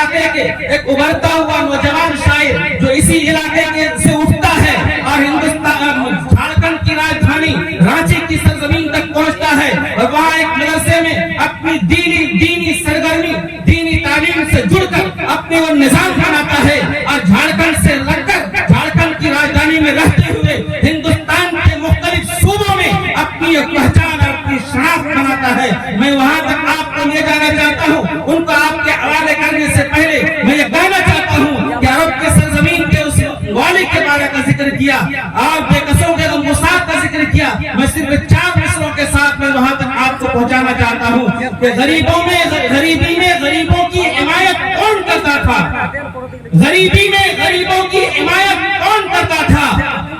علاقے کے ایک ابھرتا ہوا نوجوان شاعر جو اسی علاقے سے اٹھتا ہے اور ہندوستان جھارکھنڈ کی راجدھانی رانچی کی سرزمین تک پہنچتا ہے اور وہاں ایک مدرسے میں اپنی دینی سرگرمی دینی تعلیم سے جڑ کر اپنے وہ نظام بناتا ہے اور جھارکھنڈ سے لگ کر جھارکھنڈ کی راجدھانی میں رہتے ہوئے ہندوستان کے مختلف صوبوں میں اپنی ایک پہچان اور اپنی شناخت بناتا ہے. میں وہاں تک آپ کو لے جانا چاہتا ہوں. ان کو آپ کے حوالے کرنے سے پہلے میں یہ کہنا چاہتا ہوں کہ عرب کے سرزمین کے اس والی کے بارے کا ذکر کیا, آپ بے قصوں کے غمگسار کا ذکر کیا. میں صرف 4 مصروں کے ساتھ میں وہاں تک آپ کو پہنچانا چاہتا ہوں کہ غریبی میں غریبوں کی حمایت کون کرتا تھا, غریبی میں غریبوں کی حمایت کون کرتا تھا,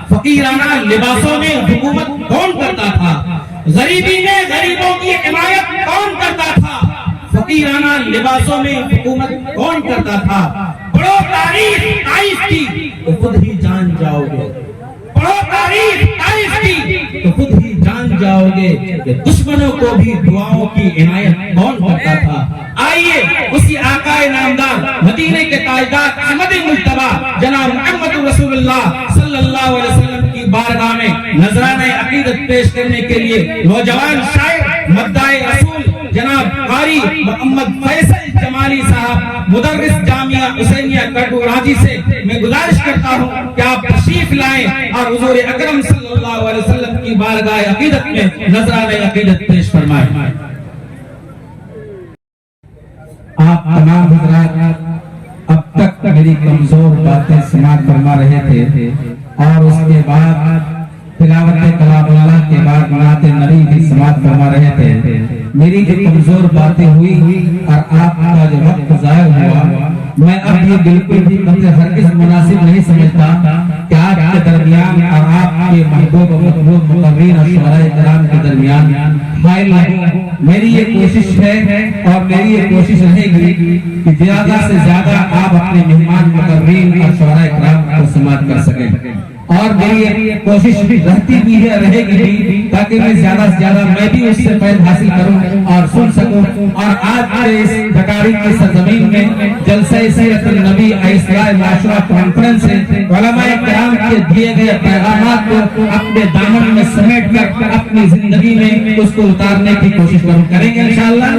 فقیرانہ لباسوں میں حکومت کون کرتا تھا, غریبی میں غریبوں کی حمایت کون کرتا تھا, فقیرانہ لباسوں میں حکومت کون کرتا تھا. پڑھو تاریخ کی تو خود ہی جان جاؤ گے, پڑھو تاریخ کی تو خود ہی جان جاؤ گے کہ دشمنوں کو بھی دعاؤں کی عنایت کون کرتا تھا. آئیے اسی آقا نامدار مدینے کے تاجدار احمد مجتبی جناب محمد رسول اللہ صلی اللہ علیہ وسلم کی بارگاہ میں نذرانہ عقیدت پیش کرنے کے لیے نوجوان شاعر مداح رسول جناب قاری محمد فیصل جمالی صاحب مدرس جامعہ حسینیہ کٹو رانچی سے میں گزارش کرتا ہوں کہ آپ تشریف لائیں اور حضور اکرم صلی اللہ علیہ وسلم کی بارگاہ عقیدت میں نذرانہ عقیدت پیش فرمائیں. آپ تمام حضرات اب تک میری کمزور باتیں سماعت فرما رہے تھے اور اس کے بعد تلاوت کلام اللہ کے بعد نعت نبی بھی سماعت فرما رہے تھے. میری جو کمزور باتیں ہوئی اور آپ کا جو وقت ضائع ہوا, میں اب یہ بالکل بھی ہرگز مناسب نہیں سمجھتا کہ آپ کے درمیان اور آپ کے محبوب و مطلوب مقررین اور شعراء کرام کے درمیان حائل ہوں. میری یہ کوشش ہے اور میری یہ کوشش رہے گی کہ زیادہ سے زیادہ آپ اپنے مہمان مقررین اور شعراء کرام کو سماعت کر سکیں, اور میری یہ کوشش بھی رہتی بھی ہے رہے گی بھی تاکہ میں زیادہ سے زیادہ میں بھی اس سے فیض حاصل کروں اور سن سکوں. اور آج کے اس ڈکاری کی سرزمین میں جلسہ سیرت النبی اصلاح معاشرہ کانفرنس سے علماء کرام کے دیے گئے پیغامات کو اپنے دامن میں سمیٹ کر اپنی زندگی میں اس کو اتارنے کی کوشش کریں گے انشاءاللہ.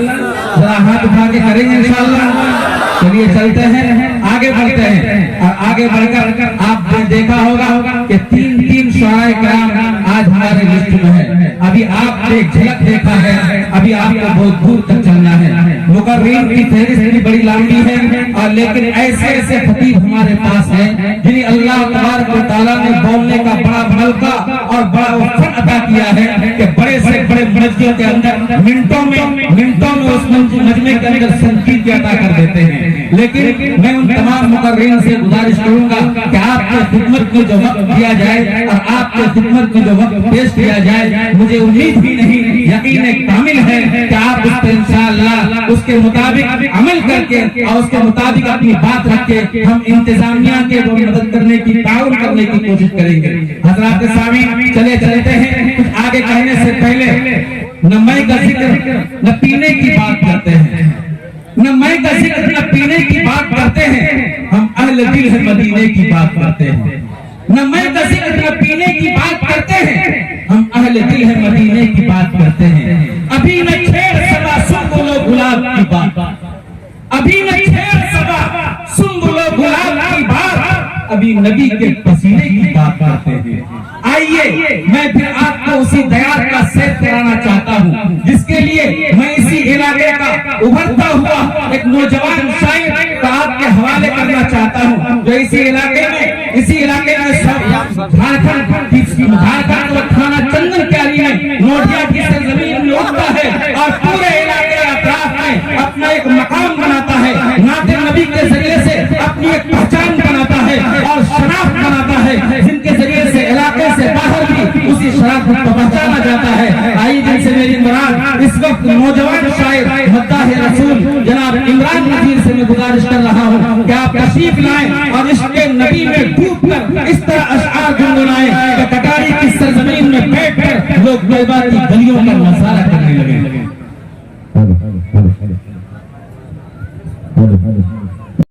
ذرا ہاتھ اٹھا کے کریں گے انشاءاللہ. چلیے چلتے ہیں, آگے بڑھتے ہیں. اور آگے بڑھ کر آپ نے دیکھا ہوگا کہ 3 شعراء کرام آج ہمارے لسٹ میں ہے. ابھی آپ نے ایک جھلک دیکھا ہے, ابھی آپ کو بہت دور تک چلنا ہے. مقررین کی فہرست بھی بڑی لمبی ہے, اور لیکن ایسے خطیب ہمارے پاس ہیں جنہیں اللہ تبارک و تعالیٰ نے بولنے کا بڑا ملکہ اور بڑا فن عطا کیا ہے کہ بڑے سے بڑے مجمع کے اندر منٹوں میں اس مجمع کے اندر سنجیدگی عطا کر دیتے ہیں. لیکن میں ان تمام مقررین سے گزارش کروں گا کہ آپ کے خدمت میں جو وقت دیا جائے اور آپ کے خدمت میں جو وقت پیش کیا جائے, مجھے امید بھی نہیں یقین کامل ہے کہ آپ اس پر انشاءاللہ اس کے مطابق عمل کر کے اور اس کے مطابق اپنی بات رکھ کے ہم انتظامیہ کے مدد کرنے کی تعاون کرنے کی کوشش کریں گے. حضرات سامعین چلے چلتے ہیں. کچھ آگے کہنے سے پہلے نہ میں کا ذکر نہ پینے کی بات کرتے ہیں, نہ میں کا ذکر نہ پینے کی بات کرتے ہیں, ہم اہل دل ہے مدینے کی بات کرتے ہیں. نہ میں کا ذکر نہ پینے کی بات کرتے ہیں, ہم اہل دل ہے مدینے کی بات کرتے ہیں. ابھی نہ چھیڑ سبا سنبل و گلاب کی بات, ابھی نہ چھیڑ سبا سنبل و گلاب کی بات, ابھی نبی کے پسینے کی بات کرتے ہیں. آئیے میں پھر آپ کو اسی دیار کا سیر کرانا چاہتا ہوں جس کے لیے میں اسی علاقے کا ابھرتا ہوا ایک نوجوان شاعر کا آپ کے حوالے کرنا چاہتا ہوں جو اسی علاقے میں جھارکھنڈ تھانہ چندن کیاری میں نوڈیا کی سرزمین میں اٹھتا ہے اور پورے علاقے اطراف میں اپنا ایک مقام بناتا ہے, نعت نبی کے ذریعے سے اپنی ایک پہچان بناتا ہے اور شناخت بناتا ہے, جن کے ذریعے سے علاقے سے باہر بھی اسی شناخت کو پہچانا جاتا ہے. آئی جن سے میری مراد اس وقت نوجوان شاعر مداح رسول جناب عمران نذیر سے میں گزارش کر رہا ہوں کہ آپ تشریف لائیں اور عشق نبی میں ڈوب کر اس طرح اشعار گنگنائیں کہ کٹاری کی سرزمین میں بیٹھ کر لوگ طیبہ کی گلیوں کا نظارہ کرنے لگے.